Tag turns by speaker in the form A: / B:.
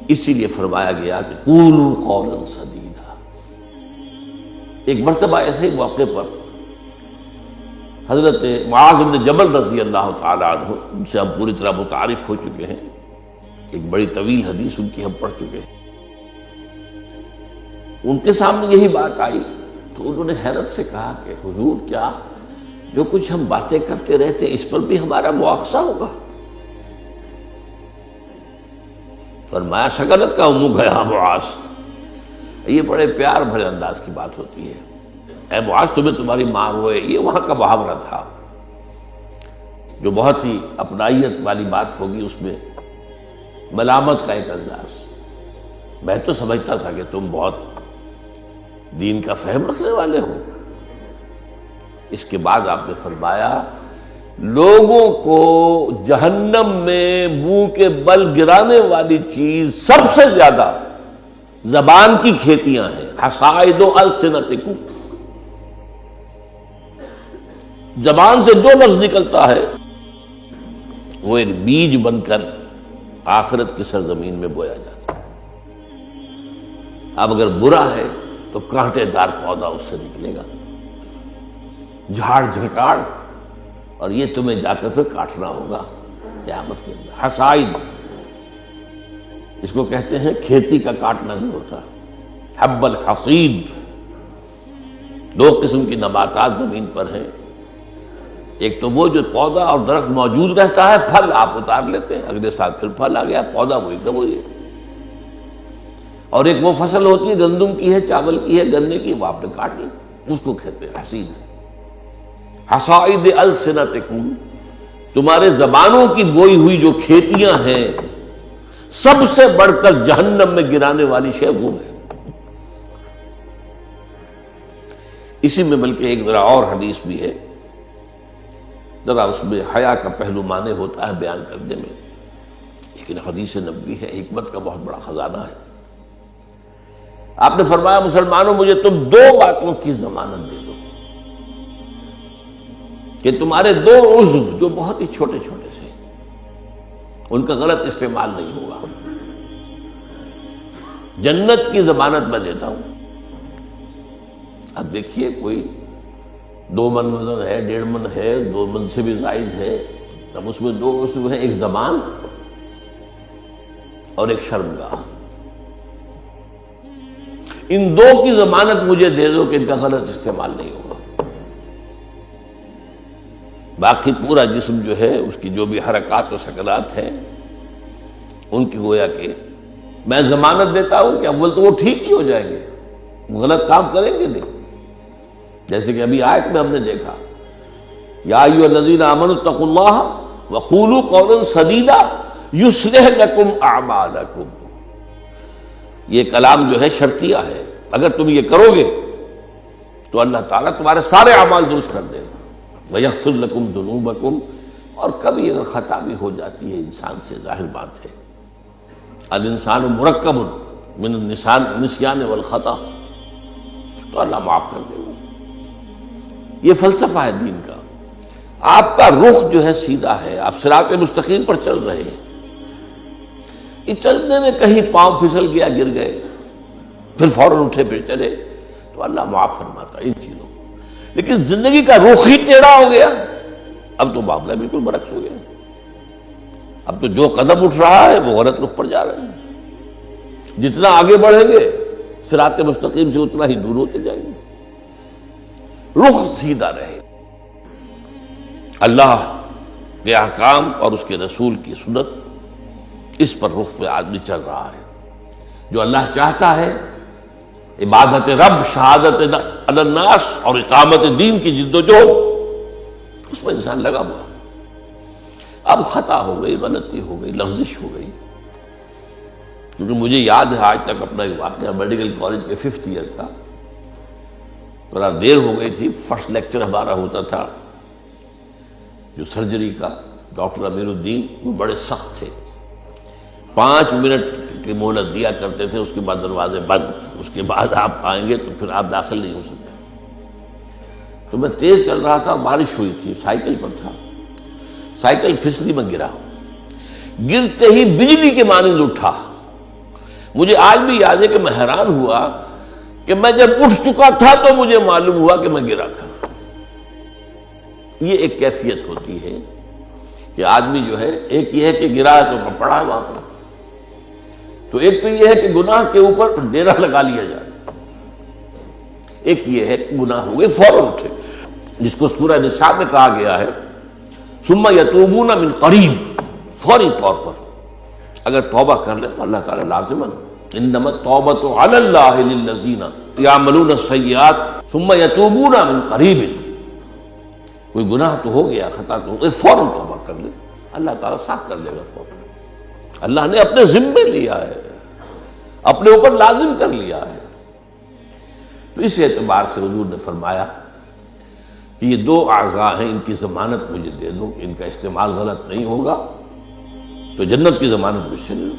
A: اسی لیے فرمایا گیا کہ قولوا قولا سدیدا۔ ایک مرتبہ ایسے ہی موقع پر حضرت معاذ بن جبل رضی اللہ تعالی عنہ، ان سے ہم پوری طرح متعارف ہو چکے ہیں، ایک بڑی طویل حدیث ان کی ہم پڑھ چکے ہیں، ان کے سامنے یہی بات آئی تو انہوں نے حیرت سے کہا کہ حضور، کیا جو کچھ ہم باتیں کرتے رہتے اس پر بھی ہمارا مواخذہ ہوگا؟ فرمایا شغلت کا امک ہے معاذ، یہ بڑے پیار بھرے انداز کی بات ہوتی ہے، اے معاذ تمہیں تمہاری ماں روئے، یہ وہاں کا محاورہ تھا جو بہت ہی اپنائیت والی بات ہوگی، اس میں ملامت کا ایک انداز۔ میں تو سمجھتا تھا کہ تم بہت دین کا فہم رکھنے والے ہو۔ اس کے بعد آپ نے فرمایا لوگوں کو جہنم میں منہ کے بل گرانے والی چیز سب سے زیادہ زبان کی کھیتیاں ہیں، حصائد السنتکم، زبان سے جو لفظ نکلتا ہے وہ ایک بیج بن کر آخرت کی سرزمین میں بویا جاتا ہے۔ اب اگر برا ہے تو کانٹے دار پودا اس سے نکلے گا، جھاڑ جھکاڑ، اور یہ تمہیں جا کر پھر کاٹنا ہوگا قیامت کے اندر۔ حصائد اس کو کہتے ہیں کھیتی کا کاٹنا نہیں ہوتا، حب الحصید۔ دو قسم کی نباتات زمین پر ہیں، ایک تو وہ جو پودا اور درخت موجود رہتا ہے، پھل آپ اتار لیتے ہیں، اگلے سال پھر پھل آ گیا، پودا وہی کا وہی ہے، اور ایک وہ فصل ہوتی ہے گندم کی ہے، چاول کی ہے، گنے کی، وہ آپ نے کاٹ لی، اس کو کہتے ہیں حصید۔ حصائد السنتکم، تمہارے زبانوں کی بوئی ہوئی جو کھیتیاں ہیں، سب سے بڑھ کر جہنم میں گرانے والی شے وہ ہے۔ اسی میں بلکہ ایک ذرا اور حدیث بھی ہے، ذرا اس میں حیا کا پہلو مانے ہوتا ہے بیان کرنے میں، لیکن حدیث نبوی ہے، حکمت کا بہت بڑا خزانہ ہے۔ آپ نے فرمایا مسلمانوں مجھے تم دو باتوں کی ضمانت دے دو کہ تمہارے دو عضو جو بہت ہی چھوٹے چھوٹے سے، ان کا غلط استعمال نہیں ہوگا، جنت کی ضمانت میں دیتا ہوں۔ اب دیکھیے کوئی 2 من وزن ہے، 1.5 من ہے، 2 من سے بھی زائد ہے، اب اس میں دو عضو ہیں، ایک زبان اور ایک شرمگاہ، ان دو کی ضمانت مجھے دے دو کہ ان کا غلط استعمال نہیں ہوگا۔ باقی پورا جسم جو ہے، اس کی جو بھی حرکات و سکنات ہیں، ان کی گویا کہ میں ضمانت دیتا ہوں کہ اول تو وہ ٹھیک ہی ہو جائیں گے، وہ غلط کام کریں گے نہیں۔ جیسے کہ ابھی آیت میں ہم نے دیکھا یا ایھا الذین آمنوا اتقوا اللہ وقولوا قولا سدیدا یصلح لکم اعمالکم، یہ کلام جو ہے شرطیہ ہے، اگر تم یہ کرو گے تو اللہ تعالیٰ تمہارے سارے اعمال درست کر دے گا، وَيَغْفِرْ لَكُمْ ذُنُوبَكُمْ، اور کبھی اگر خطا بھی ہو جاتی ہے انسان سے، ظاہر بات ہے الانسان مرکب من النسیان والخطا، تو اللہ معاف کر دے گا۔ یہ فلسفہ ہے دین کا۔ آپ کا رخ جو ہے سیدھا ہے، آپ صراط مستقیم پر چل رہے ہیں، یہ چلنے میں کہیں پاؤں پھسل گیا، گر گئے، پھر فوراً اٹھے پھر چلے تو اللہ معاف فرماتا ان چیزوں کو۔ لیکن زندگی کا رخ ہی ٹیڑھا ہو گیا، اب تو معاملہ بالکل برعکس ہو گیا، اب تو جو قدم اٹھ رہا ہے وہ غلط رخ پر جا رہے ہیں، جتنا آگے بڑھیں گے صراط مستقیم سے اتنا ہی دور ہوتے جائیں گے۔ رخ سیدھا رہے، اللہ کے احکام اور اس کے رسول کی سنت، اس پر رخ پہ آدمی چل رہا ہے۔ جو اللہ چاہتا ہے، عبادت رب، شہادت علی الناس اور اقامت دین کی جد و جہد، اس میں انسان لگا ہوا۔ اب خطا ہو گئی، غلطی ہو گئی، لغزش ہو گئی، کیونکہ مجھے یاد ہے آج تک اپنا ایک واقعہ میڈیکل کالج کے 5th ایئر کا، تھوڑا دیر ہو گئی تھی، فرسٹ لیکچر ہمارا ہوتا تھا جو سرجری کا، ڈاکٹر امیر الدین، وہ بڑے سخت تھے، 5 منٹ کی مہلت دیا کرتے تھے، اس کے بعد دروازے بند، اس کے بعد آپ آئیں گے تو پھر آپ داخل نہیں ہو سکتے۔ تو میں تیز چل رہا تھا، بارش ہوئی تھی، سائیکل پر تھا، سائیکل پھسلی میں گرا، گرتے ہی بجلی کے مانند اٹھا مجھے آج بھی یاد ہے کہ میں حیران ہوا کہ میں جب اٹھ چکا تھا تو مجھے معلوم ہوا کہ میں گرا تھا۔ یہ ایک کیفیت ہوتی ہے کہ آدمی جو ہے، ایک یہ ہے کہ گرا ہے تو پڑا ہے وہاں پر، تو ایک تو یہ ہے کہ گناہ کے اوپر ڈیرا لگا لیا جائے، ایک یہ ہے کہ گناہ ہو گئے فوراً اٹھے، جس کو سورہ نساء میں کہا گیا ہے ثم یتوبون من قریب، فوری طور پر اگر توبہ کر لیں تو اللہ تعالیٰ لازماً انما التوبۃ علی اللہ للذین یعملون السیئات ثم یتوبون من قریب، کوئی گناہ تو ہو گیا، خطا تو ہو گئی، فوراً توبہ کر لے، اللہ تعالیٰ صاف کر دے گا فوراً۔ اللہ نے اپنے ذمے لیا ہے، اپنے اوپر لازم کر لیا ہے۔ تو اس اعتبار سے حضور نے فرمایا کہ یہ دو اعضاء ہیں، ان کی ضمانت مجھے دے دو کہ ان کا استعمال غلط نہیں ہوگا تو جنت کی ضمانت مجھ سے لے لو۔